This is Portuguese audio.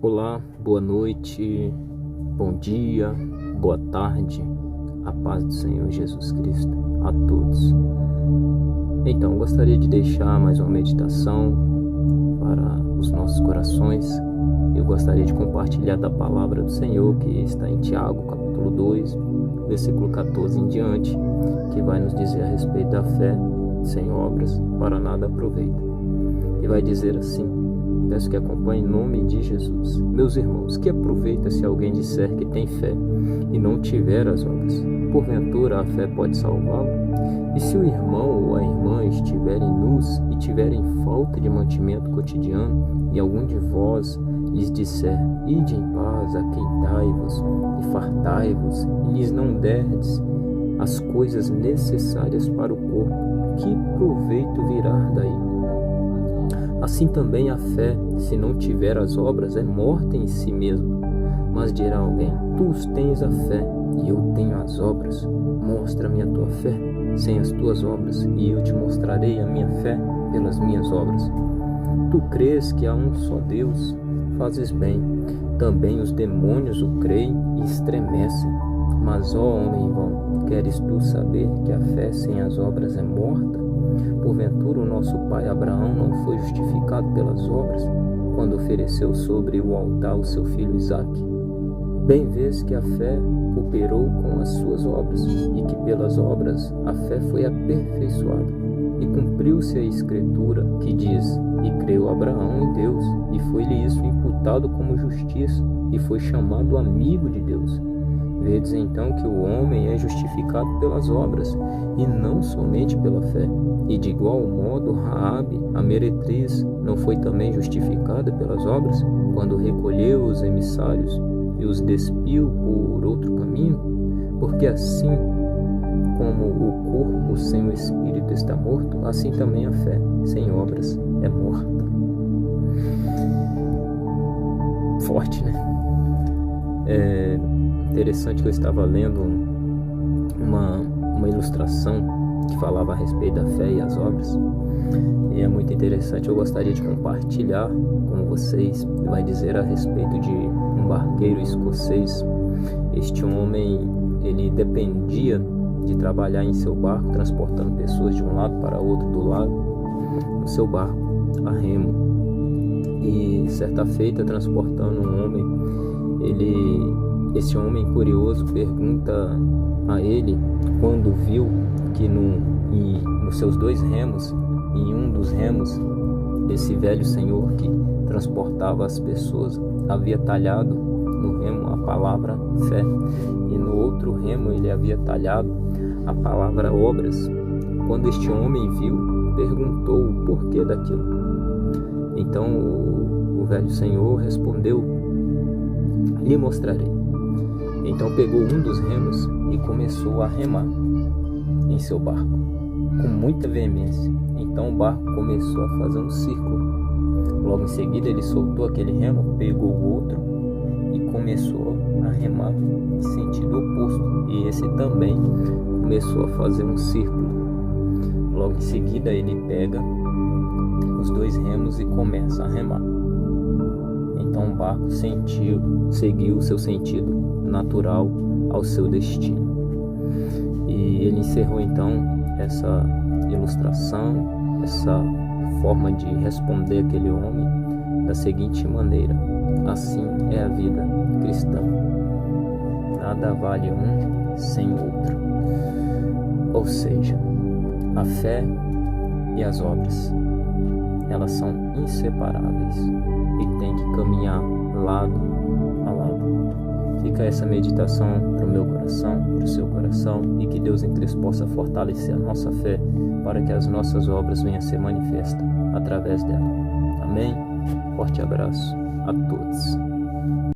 Olá, boa noite, bom dia, boa tarde, a paz do Senhor Jesus Cristo a todos. Então, gostaria de deixar mais uma meditação para os nossos corações. Eu gostaria de compartilhar da palavra do Senhor que está em Tiago, capítulo 2, versículo 14 em diante, que vai nos dizer a respeito da fé sem obras, para nada aproveita. E vai dizer assim: peço que acompanhe em nome de Jesus. Meus irmãos, que aproveita se alguém disser que tem fé e não tiver as obras? Porventura a fé pode salvá-lo? E se o irmão ou a irmã estiverem nus e tiverem falta de mantimento cotidiano, e algum de vós lhes disser: ide em paz, aquentai-vos e fartai-vos, e lhes não derdes as coisas necessárias para o corpo, que proveito virá daí? Assim também a fé, se não tiver as obras, é morta em si mesma. Mas dirá alguém: tu tens a fé e eu tenho as obras. Mostra-me a tua fé sem as tuas obras, e eu te mostrarei a minha fé pelas minhas obras. Tu crês que há um só Deus? Fazes bem. Também os demônios o creem e estremecem. Mas, ó homem vão, queres tu saber que a fé sem as obras é morta? Porventura o nosso pai Abraão não foi justificado pelas obras, quando ofereceu sobre o altar o seu filho Isaque? Bem vês que a fé cooperou com as suas obras, e que pelas obras a fé foi aperfeiçoada. E cumpriu-se a escritura que diz: e creu Abraão em Deus, e foi-lhe isso imputado como justiça, e foi chamado amigo de Deus. Vedes então que o homem é justificado pelas obras, e não somente pela fé. E de igual modo Raabe, a meretriz, não foi também justificada pelas obras, quando recolheu os emissários e os despiu por outro caminho? Porque assim como o corpo sem o espírito está morto, assim também a fé sem obras é morta. Forte, né? É interessante que eu estava lendo uma ilustração que falava a respeito da fé e as obras, e é muito interessante. Eu gostaria de compartilhar com vocês. Vai dizer a respeito de um barqueiro escocês. Este homem, ele dependia de trabalhar em seu barco, transportando pessoas de um lado para outro do lago, no seu barco a remo. E certa feita, transportando um homem, esse homem curioso pergunta a ele, quando viu que nos seus dois remos, em um dos remos, esse velho senhor que transportava as pessoas havia talhado no remo a palavra fé, e no outro remo ele havia talhado a palavra obras. Quando este homem viu, perguntou o porquê daquilo. Então o velho senhor respondeu: lhe mostrarei. Então pegou um dos remos e começou a remar em seu barco, com muita veemência. Então o barco começou a fazer um círculo. Logo em seguida ele soltou aquele remo, pegou o outro e começou a remar em sentido oposto. E esse também começou a fazer um círculo. Logo em seguida ele pega os dois remos e começa a remar. Então o barco seguiu o seu sentido natural ao seu destino. E ele encerrou então essa ilustração, essa forma de responder aquele homem da seguinte maneira: assim é a vida cristã. Nada vale um sem outro. Ou seja, a fé e as obras, elas são inseparáveis e têm que caminhar lado a lado. Fica essa meditação para o meu coração, para o seu coração, e que Deus em Cristo possa fortalecer a nossa fé, para que as nossas obras venham a ser manifestas através dela. Amém? Forte abraço a todos.